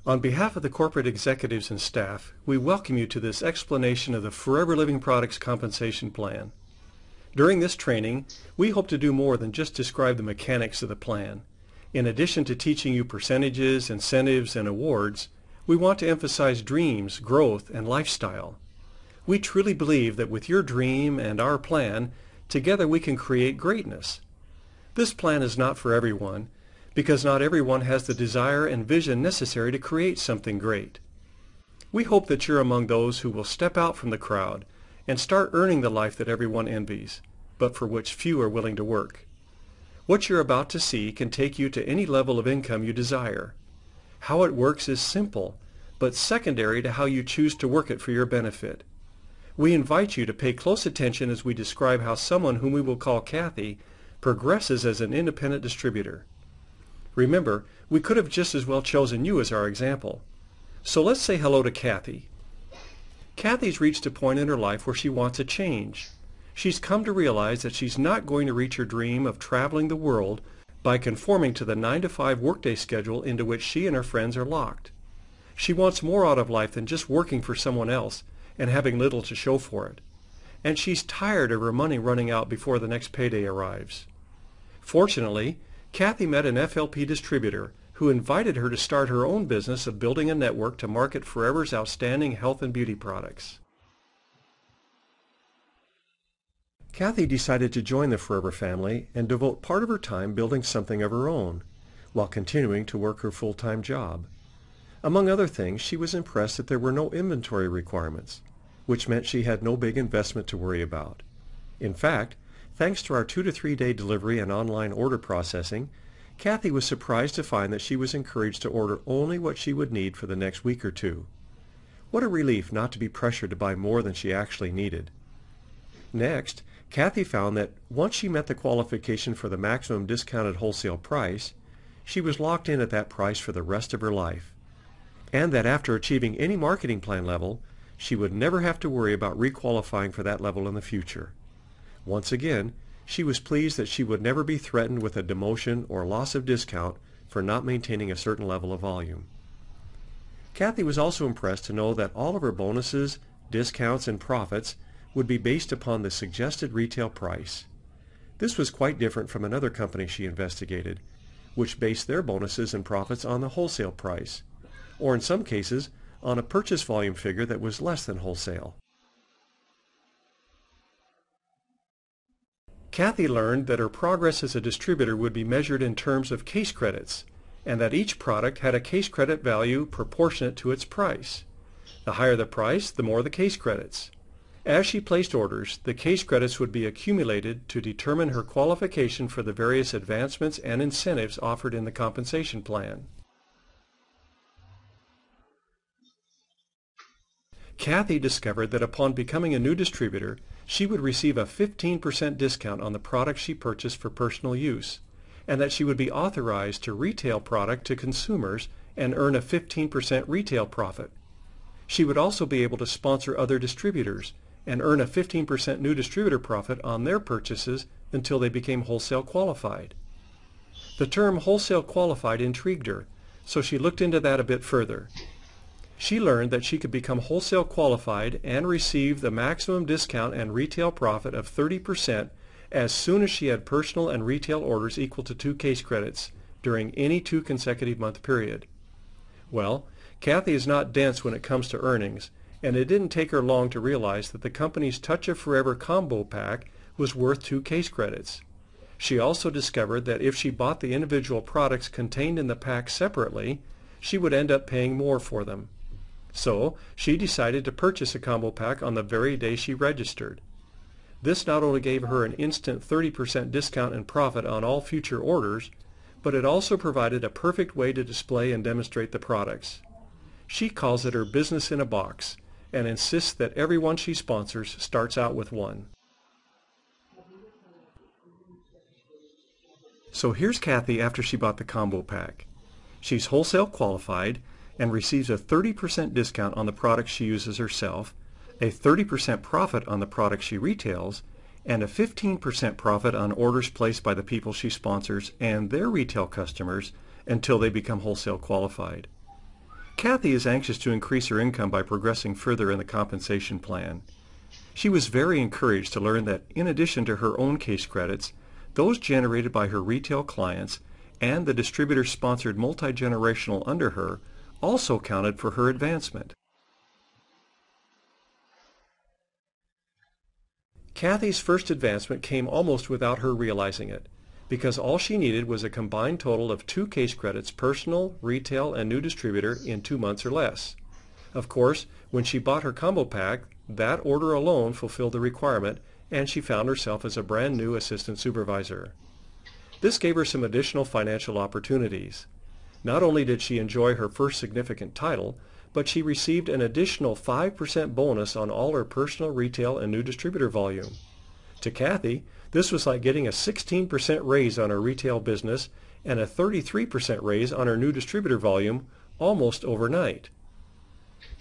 On behalf of the corporate executives and staff, we welcome you to this explanation of the Forever Living Products Compensation Plan. During this training, we hope to do more than just describe the mechanics of the plan. In addition to teaching you percentages, incentives, and awards, we want to emphasize dreams, growth, and lifestyle. We truly believe that with your dream and our plan, together we can create greatness. This plan is not for everyone, because not everyone has the desire and vision necessary to create something great. We hope that you're among those who will step out from the crowd and start earning the life that everyone envies, but for which few are willing to work. What you're about to see can take you to any level of income you desire. How it works is simple, but secondary to how you choose to work it for your benefit. We invite you to pay close attention as we describe how someone whom we will call Kathy progresses as an independent distributor. Remember, we could have just as well chosen you as our example. So let's say hello to Kathy. Kathy's reached a point in her life where she wants a change. She's come to realize that she's not going to reach her dream of traveling the world by conforming to the 9-to-5 workday schedule into which she and her friends are locked. She wants more out of life than just working for someone else and having little to show for it. And she's tired of her money running out before the next payday arrives. Fortunately, Kathy met an FLP distributor who invited her to start her own business of building a network to market Forever's outstanding health and beauty products. Kathy decided to join the Forever family and devote part of her time building something of her own, while continuing to work her full-time job. Among other things, she was impressed that there were no inventory requirements, which meant she had no big investment to worry about. In fact, thanks to our 2 to 3 day delivery and online order processing, Kathy was surprised to find that she was encouraged to order only what she would need for the next week or two. What a relief not to be pressured to buy more than she actually needed. Next, Kathy found that once she met the qualification for the maximum discounted wholesale price, she was locked in at that price for the rest of her life, and that after achieving any marketing plan level, she would never have to worry about requalifying for that level in the future. Once again, she was pleased that she would never be threatened with a demotion or loss of discount for not maintaining a certain level of volume. Kathy was also impressed to know that all of her bonuses, discounts, and profits would be based upon the suggested retail price. This was quite different from another company she investigated, which based their bonuses and profits on the wholesale price, or in some cases on a purchase volume figure that was less than wholesale. Kathy learned that her progress as a distributor would be measured in terms of case credits, and that each product had a case credit value proportionate to its price. The higher the price, the more the case credits. As she placed orders, the case credits would be accumulated to determine her qualification for the various advancements and incentives offered in the compensation plan. Kathy discovered that upon becoming a new distributor, she would receive a 15% discount on the products she purchased for personal use, and that she would be authorized to retail product to consumers and earn a 15% retail profit. She would also be able to sponsor other distributors and earn a 15% new distributor profit on their purchases until they became wholesale qualified. The term wholesale qualified intrigued her, so she looked into that a bit further. She learned that she could become wholesale qualified and receive the maximum discount and retail profit of 30% as soon as she had personal and retail orders equal to 2 case credits during any 2 consecutive month period. Well, Kathy is not dense when it comes to earnings, and it didn't take her long to realize that the company's Touch of Forever combo pack was worth 2 case credits. She also discovered that if she bought the individual products contained in the pack separately, she would end up paying more for them. So she decided to purchase a combo pack on the very day she registered. This not only gave her an instant 30% discount and profit on all future orders, but it also provided a perfect way to display and demonstrate the products. She calls it her business in a box and insists that everyone she sponsors starts out with one. So here's Kathy after she bought the combo pack. She's wholesale qualified and receives a 30% discount on the products she uses herself, a 30% profit on the products she retails, and a 15% profit on orders placed by the people she sponsors and their retail customers until they become wholesale qualified. Kathy is anxious to increase her income by progressing further in the compensation plan. She was very encouraged to learn that in addition to her own case credits, those generated by her retail clients and the distributor-sponsored multi-generational under her also counted for her advancement. Kathy's first advancement came almost without her realizing it, because all she needed was a combined total of 2 case credits, personal, retail, and new distributor, in 2 months or less. Of course, when she bought her combo pack, that order alone fulfilled the requirement, and she found herself as a brand new assistant supervisor. This gave her some additional financial opportunities. Not only did she enjoy her first significant title, but she received an additional 5% bonus on all her personal, retail, and new distributor volume. To Kathy, this was like getting a 16% raise on her retail business and a 33% raise on her new distributor volume almost overnight.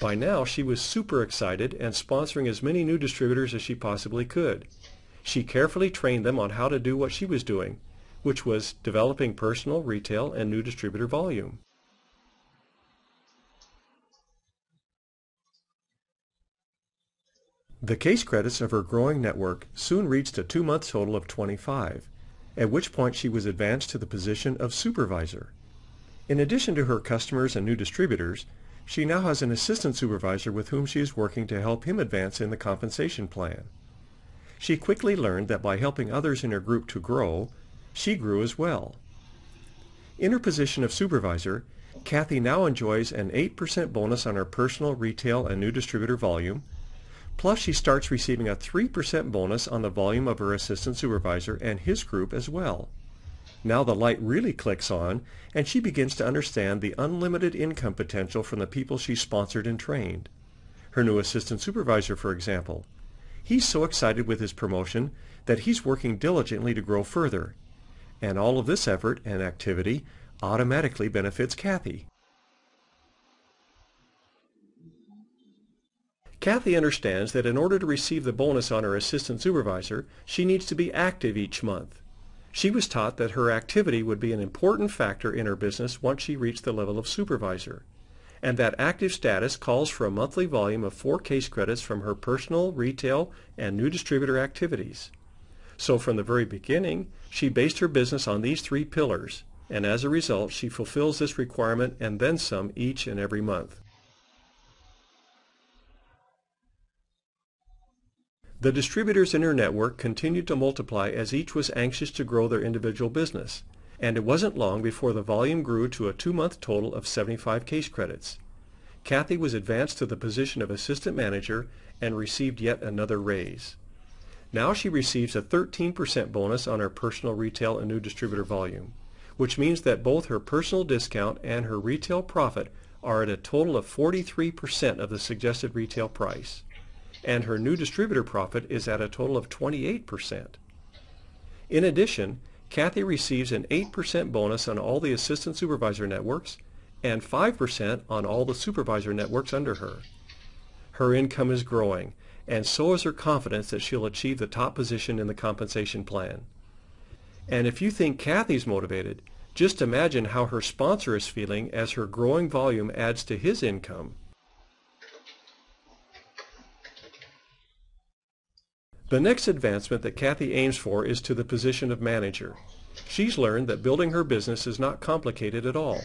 By now, she was super excited and sponsoring as many new distributors as she possibly could. She carefully trained them on how to do what she was doing, which was developing personal, retail, and new distributor volume. The case credits of her growing network soon reached a 2-month total of 25, at which point she was advanced to the position of supervisor. In addition to her customers and new distributors, she now has an assistant supervisor with whom she is working to help him advance in the compensation plan. She quickly learned that by helping others in her group to grow, she grew as well. In her position of supervisor, Kathy now enjoys an 8% bonus on her personal, retail, and new distributor volume, plus she starts receiving a 3% bonus on the volume of her assistant supervisor and his group as well. Now the light really clicks on, and she begins to understand the unlimited income potential from the people she sponsored and trained. Her new assistant supervisor, for example. He's so excited with his promotion that he's working diligently to grow further. And all of this effort and activity automatically benefits Kathy. Kathy understands that in order to receive the bonus on her assistant supervisor, she needs to be active each month. She was taught that her activity would be an important factor in her business once she reached the level of supervisor, and that active status calls for a monthly volume of 4 case credits from her personal, retail, and new distributor activities. So from the very beginning, she based her business on these 3 pillars, and as a result, she fulfills this requirement and then some each and every month. The distributors in her network continued to multiply as each was anxious to grow their individual business, and it wasn't long before the volume grew to a 2-month total of 75 case credits. Kathy was advanced to the position of assistant manager and received yet another raise. Now she receives a 13% bonus on her personal, retail, and new distributor volume, which means that both her personal discount and her retail profit are at a total of 43% of the suggested retail price, and her new distributor profit is at a total of 28%. In addition, Kathy receives an 8% bonus on all the assistant supervisor networks and 5% on all the supervisor networks under her. Her income is growing, and so is her confidence that she'll achieve the top position in the compensation plan. And if you think Kathy's motivated, just imagine how her sponsor is feeling as her growing volume adds to his income. The next advancement that Kathy aims for is to the position of manager. She's learned that building her business is not complicated at all.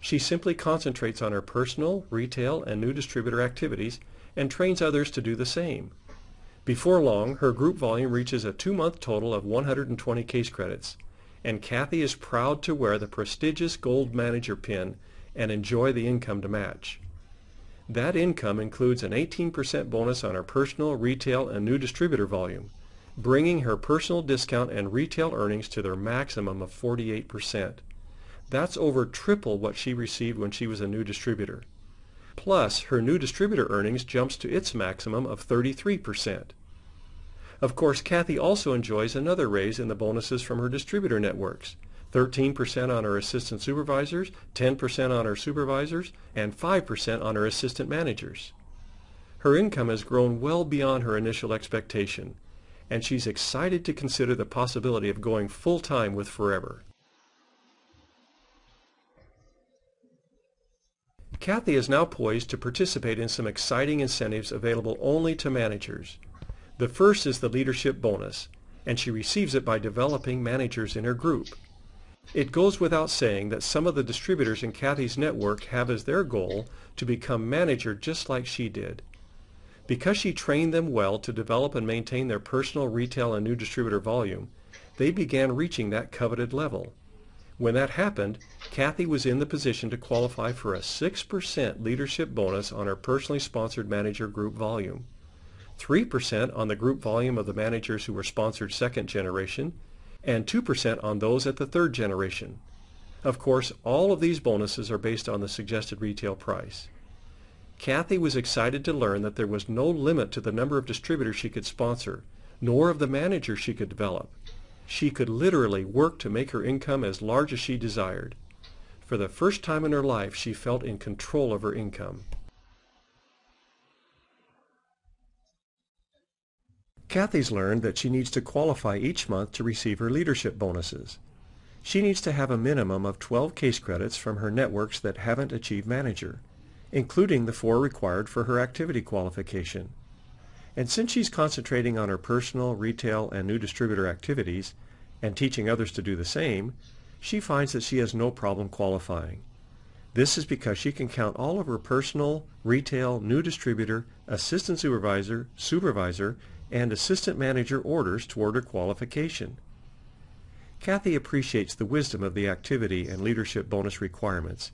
She simply concentrates on her personal, retail, and new distributor activities and trains others to do the same. Before long, her group volume reaches a 2-month total of 120 case credits, and Kathy is proud to wear the prestigious Gold Manager pin and enjoy the income to match. That income includes an 18% bonus on her personal, retail, and new distributor volume, bringing her personal discount and retail earnings to their maximum of 48%. That's over triple what she received when she was a new distributor. Plus, her new distributor earnings jumps to its maximum of 33%. Of course, Kathy also enjoys another raise in the bonuses from her distributor networks. 13% on her assistant supervisors, 10% on her supervisors, and 5% on her assistant managers. Her income has grown well beyond her initial expectation, and she's excited to consider the possibility of going full-time with Forever. Kathy is now poised to participate in some exciting incentives available only to managers. The first is the leadership bonus, and she receives it by developing managers in her group. It goes without saying that some of the distributors in Kathy's network have as their goal to become manager just like she did. Because she trained them well to develop and maintain their personal retail and new distributor volume, they began reaching that coveted level. When that happened, Kathy was in the position to qualify for a 6% leadership bonus on her personally sponsored manager group volume, 3% on the group volume of the managers who were sponsored second generation, and 2% on those at the third generation. Of course, all of these bonuses are based on the suggested retail price. Kathy was excited to learn that there was no limit to the number of distributors she could sponsor, nor of the managers she could develop. She could literally work to make her income as large as she desired. For the first time in her life, she felt in control of her income. Kathy's learned that she needs to qualify each month to receive her leadership bonuses. She needs to have a minimum of 12 case credits from her networks that haven't achieved manager, including the 4 required for her activity qualification. And since she's concentrating on her personal, retail, and new distributor activities, and teaching others to do the same, she finds that she has no problem qualifying. This is because she can count all of her personal, retail, new distributor, assistant supervisor, and assistant manager orders toward her qualification. Kathy appreciates the wisdom of the activity and leadership bonus requirements,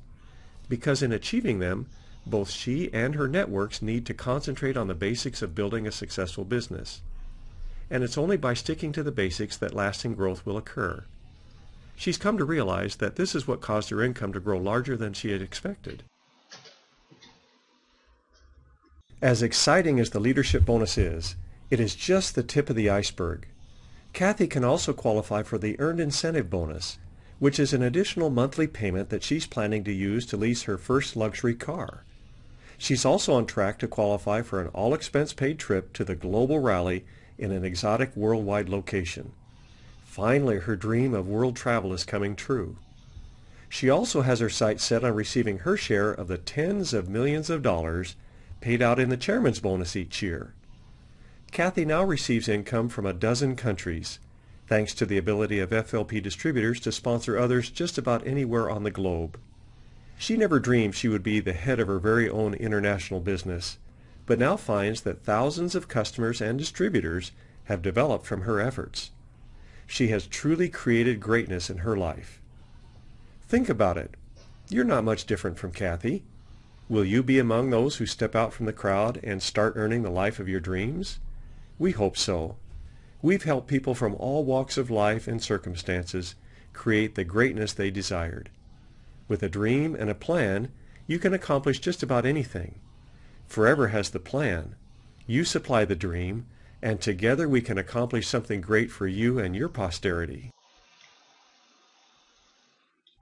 because in achieving them, both she and her networks need to concentrate on the basics of building a successful business. And it's only by sticking to the basics that lasting growth will occur. She's come to realize that this is what caused her income to grow larger than she had expected. As exciting as the leadership bonus is, it is just the tip of the iceberg. Kathy can also qualify for the Earned Incentive Bonus, which is an additional monthly payment that she's planning to use to lease her first luxury car. She's also on track to qualify for an all-expense-paid trip to the global rally in an exotic worldwide location. Finally, her dream of world travel is coming true. She also has her sights set on receiving her share of the tens of millions of dollars paid out in the chairman's bonus each year. Kathy now receives income from a dozen countries, thanks to the ability of FLP distributors to sponsor others just about anywhere on the globe. She never dreamed she would be the head of her very own international business, but now finds that thousands of customers and distributors have developed from her efforts. She has truly created greatness in her life. Think about it. You're not much different from Kathy. Will you be among those who step out from the crowd and start earning the life of your dreams? We hope so. We've helped people from all walks of life and circumstances create the greatness they desired. With a dream and a plan, you can accomplish just about anything. Forever has the plan. You supply the dream, and together we can accomplish something great for you and your posterity.